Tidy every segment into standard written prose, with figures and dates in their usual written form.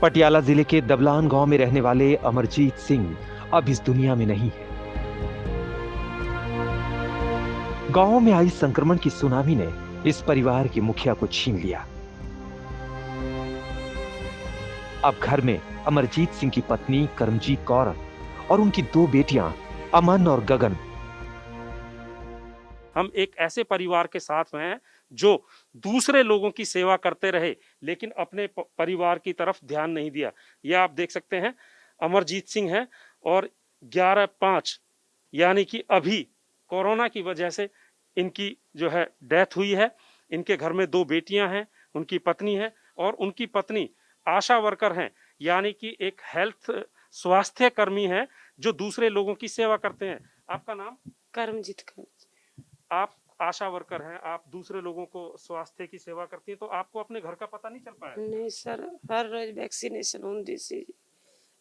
पटियाला जिले के दबलान गांव में रहने वाले अमरजीत सिंह अब इस दुनिया में नहीं है। गांव में आई संक्रमण की सुनामी ने इस परिवार के मुखिया को छीन लिया। अब घर में अमरजीत सिंह की पत्नी करमजीत कौर और उनकी 2 बेटियां अमन और गगन। हम एक ऐसे परिवार के साथ हैं जो दूसरे लोगों की सेवा करते रहे लेकिन अपने परिवार की तरफ ध्यान नहीं दिया। यह आप देख सकते हैं अमरजीत सिंह है और 11/5 यानी कि अभी कोरोना की वजह से इनकी जो है डेथ हुई है। इनके घर में 2 बेटियां हैं, उनकी पत्नी है और उनकी पत्नी आशा वर्कर हैं, यानी कि एक हेल्थ स्वास्थ्य कर्मी है जो दूसरे लोगों की सेवा करते हैं। आपका नाम? करमजीत कौर। आप आशा वर्कर हैं, आप दूसरे लोगों को स्वास्थ्य की सेवा करती हैं, तो आपको अपने घर का पता नहीं चल पाया? नहीं सर, हर रोज वैक्सीनेशन होती सी,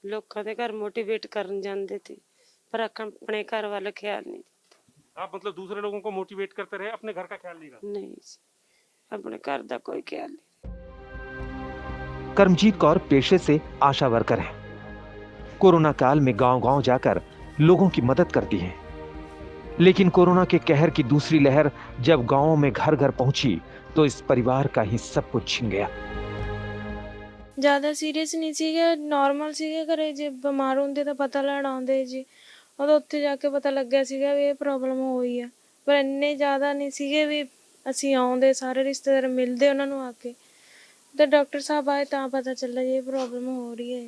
लोग कहते घर मोटिवेट करने जाते थे पर अपने घर वाला ख्याल नहीं। आप मतलब दूसरे लोगों को मोटिवेट करते रहे, अपने घर का ख्याल नहीं रहा? नहीं, अपने घर का कोई ख्याल नहीं। करमजीत कौर पेशे से आशा वर्कर हैं। कोरोना काल में गांव-गांव जाकर लोगों की मदद करती हैं। लेकिन कोरोना के कहर की दूसरी लहर जब गांवों में घर-घर पहुंची तो इस परिवार का ही सब कुछ छिन गया। ज्यादा सीरियस नहीं सीगे, नॉर्मल सीगे, घरे जे बीमार होंदे तो पता लेण आउंदे जी, उदों उत्थे जाके पता लग्गिया सीगा भी ये प्रॉब्लम होई है, पर इन्ने ज्यादा नहीं सीगे भी ਅਸੀਂ ਆਉਂਦੇ ਸਾਰੇ ਰਿਸ਼ਤੇਦਾਰ ਮਿਲਦੇ ਉਹਨਾਂ ਨੂੰ ਆ ਕੇ ਤੇ ਡਾਕਟਰ ਸਾਹਿਬ ਆਏ ਤਾਂ पता चला ये प्रॉब्लम हो रही है।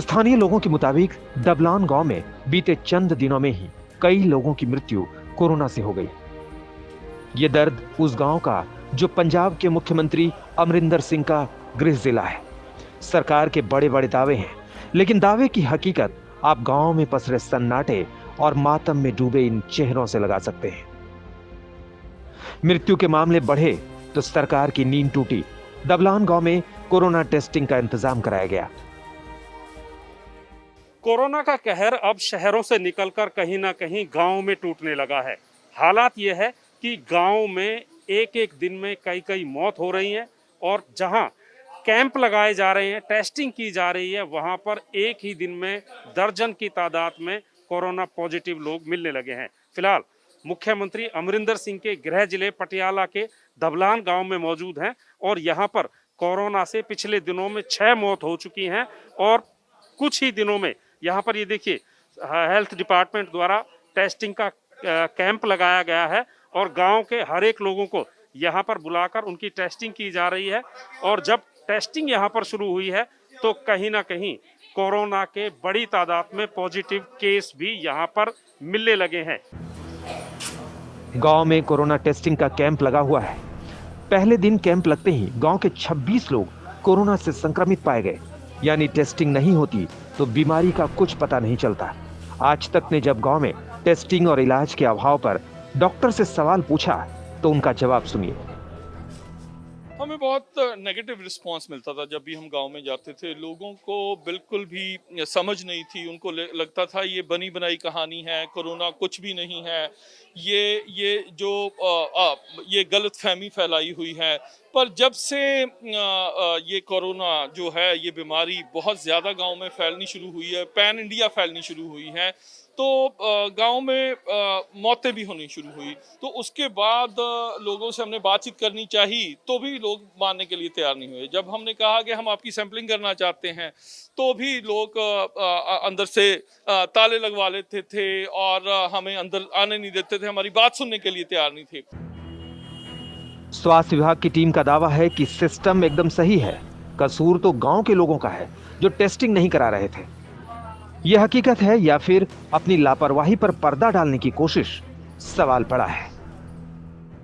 स्थानीय लोगों के मुताबिक दबलान गांव में बीते चंद दिनों में ही कई लोगों की मृत्यु कोरोना से हो गई। ये दर्द उस गांव का जो पंजाब के मुख्यमंत्री अमरिंदर सिंह का गृह जिला है। सरकार के बड़े बड़े दावे हैं, लेकिन दावे की हकीकत आप गांव में पसरे सन्नाटे और मातम में डूबे इन चेहरों से लगा सकते हैं। मृत्यु के मामले बढ़े तो सरकार की नींद टूटी। दबलान गांव में कोरोना टेस्टिंग का इंतजाम कराया गया। कोरोना का कहर अब शहरों से निकलकर कहीं ना कहीं गांव में टूटने लगा है। हालात यह है कि गांव में एक दिन में कई मौत हो रही है और जहां कैंप लगाए जा रहे हैं, टेस्टिंग की जा रही है, वहां पर एक ही दिन में दर्जन की तादाद में कोरोना पॉजिटिव लोग मिलने लगे हैं। फिलहाल मुख्यमंत्री अमरिंदर सिंह के गृह जिले पटियाला के दबलान गांव में मौजूद हैं और यहां पर कोरोना से पिछले दिनों में 6 मौत हो चुकी हैं और कुछ ही दिनों में यहाँ पर ये देखिए हेल्थ डिपार्टमेंट द्वारा टेस्टिंग का कैंप लगाया गया है और गांव के हर एक लोगों को यहाँ पर बुलाकर उनकी टेस्टिंग की जा रही है। और जब टेस्टिंग यहाँ पर शुरू हुई है तो कहीं ना कहीं कोरोना के बड़ी तादाद में पॉजिटिव केस भी यहाँ पर मिलने लगे हैं। गांव में कोरोना टेस्टिंग का कैंप लगा हुआ है। पहले दिन कैंप लगते ही गांव के 26 लोग कोरोना से संक्रमित पाए गए। यानी टेस्टिंग नहीं होती तो बीमारी का कुछ पता नहीं चलता। आज तक ने जब गांव में टेस्टिंग और इलाज के अभाव पर डॉक्टर से सवाल पूछा तो उनका जवाब सुनिए। हमें बहुत नेगेटिव रिस्पांस मिलता था जब भी हम गांव में जाते थे। लोगों को बिल्कुल भी समझ नहीं थी, उनको लगता था ये बनी बनाई कहानी है, कोरोना कुछ भी नहीं है, ये जो ये गलत फहमी फैलाई हुई है। पर जब से ये कोरोना जो है, ये बीमारी बहुत ज़्यादा गांव में फैलनी शुरू हुई है, पैन इंडिया फैलनी शुरू हुई है, तो गांव में मौतें भी होनी शुरू हुई। तो उसके बाद लोगों से हमने बातचीत करनी चाहिए तो भी लोग मानने के लिए तैयार नहीं हुए। जब हमने कहा कि हम आपकी सैंपलिंग करना चाहते हैं तो भी लोग अंदर से ताले लगवा लेते थे और हमें अंदर आने नहीं देते थे, हमारी बात सुनने के लिए तैयार नहीं थे। स्वास्थ्य विभाग की टीम का दावा है कि सिस्टम एकदम सही है, कसूर तो गांव के लोगों का है जो टेस्टिंग नहीं करा रहे थे। यह हकीकत है या फिर अपनी लापरवाही पर पर्दा डालने की कोशिश, सवाल पड़ा है।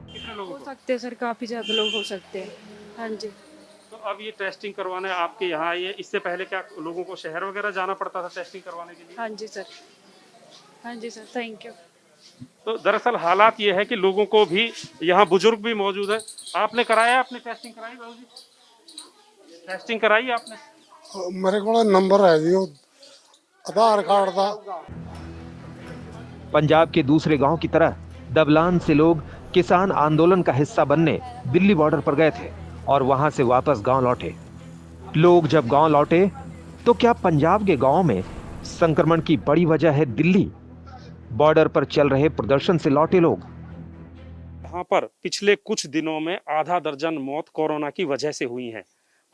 कितने लोग हो सकते हैं सर, काफी ज्यादा लोग हो सकते हैं। हाँ जी। तो अब ये टेस्टिंग करवाने आपके यहाँ आए हैं, इससे पहले क्या लोगों को शहर वगैरह जाना पड़ता था टेस्टिंग करवाने के लिए? हाँ जी सर, हाँ जी सर, थैंक यू। तो दरअसल हालात ये है कि लोगों को भी, यहाँ बुजुर्ग भी मौजूद है। आपने कराया, आपने टेस्टिंग कराई बाबू जी? टेस्टिंग कराई आपने? मेरे को नंबर है जी आधार कार्ड का। पंजाब के दूसरे गांव की तरह दबलान से लोग किसान आंदोलन का हिस्सा बनने दिल्ली बॉर्डर पर गए थे और वहां से वापस गांव लौटे। लोग जब गांव लौटे तो क्या पंजाब के गांव में संक्रमण की बड़ी वजह है दिल्ली? बॉर्डर पर चल रहे प्रदर्शन से लौटे लोग। यहाँ पर पिछले कुछ दिनों में आधा दर्जन मौत कोरोना की वजह से हुई हैं।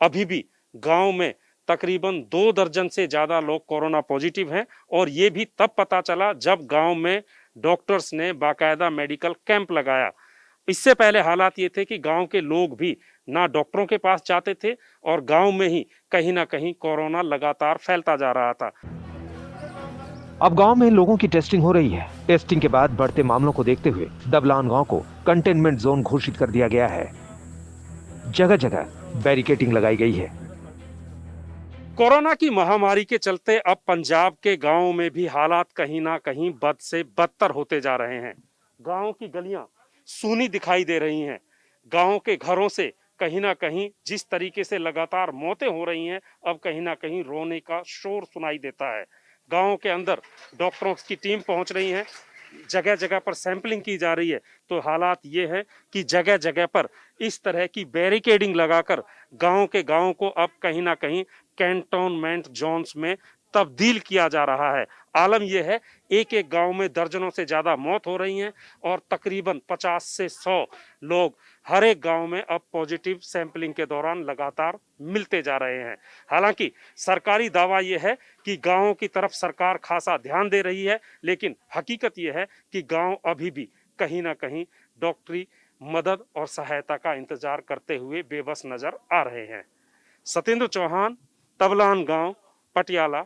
अभी भी गांव में तकरीबन 2 दर्जन से ज्यादा लोग कोरोना पॉजिटिव हैं और ये भी तब पता चला जब गांव में डॉक्टर्स ने बाकायदा मेडिकल कैंप लगाया। इससे पहले हालात ये थे कि गांव के लोग भी ना डॉक्टरों के पास जाते थे और गांव में ही कहीं ना कहीं कोरोना लगातार फैलता जा रहा था। अब गांव में लोगों की टेस्टिंग हो रही है। टेस्टिंग के बाद बढ़ते मामलों को देखते हुए दबलान गांव को कंटेनमेंट जोन घोषित कर दिया गया है। जगह जगह बैरिकेडिंग लगाई गई है। कोरोना की महामारी के चलते अब पंजाब के गांवों में भी हालात कहीं ना कहीं बद से बदतर होते जा रहे हैं। गांव की गलियां सूनी दिखाई दे रही हैं। गांव के घरों से कहीं ना कहीं जिस तरीके से लगातार मौतें हो रही हैं, अब कहीं ना कहीं रोने का शोर सुनाई देता है। गांव के अंदर डॉक्टरों की टीम पहुंच रही है, जगह जगह पर सैंपलिंग की जा रही है। तो हालात ये है कि जगह जगह पर इस तरह की बैरिकेडिंग लगाकर गांव के गांव को अब कहीं ना कहीं कैंटोनमेंट जोन्स में तब्दील किया जा रहा है। आलम यह है, एक एक गांव में दर्जनों से ज्यादा मौत हो रही हैं और तकरीबन 50 से 100 लोग हर एक गांव में अब पॉजिटिव सैंपलिंग के दौरान लगातार मिलते जा रहे हैं। हालांकि सरकारी दावा यह है कि गांवों की तरफ सरकार खासा ध्यान दे रही है, लेकिन हकीकत यह है कि गांव अभी भी कहीं ना कहीं डॉक्टरी मदद और सहायता का इंतजार करते हुए बेबस नजर आ रहे हैं। सत्येंद्र चौहान, तबलान गांव, पटियाला।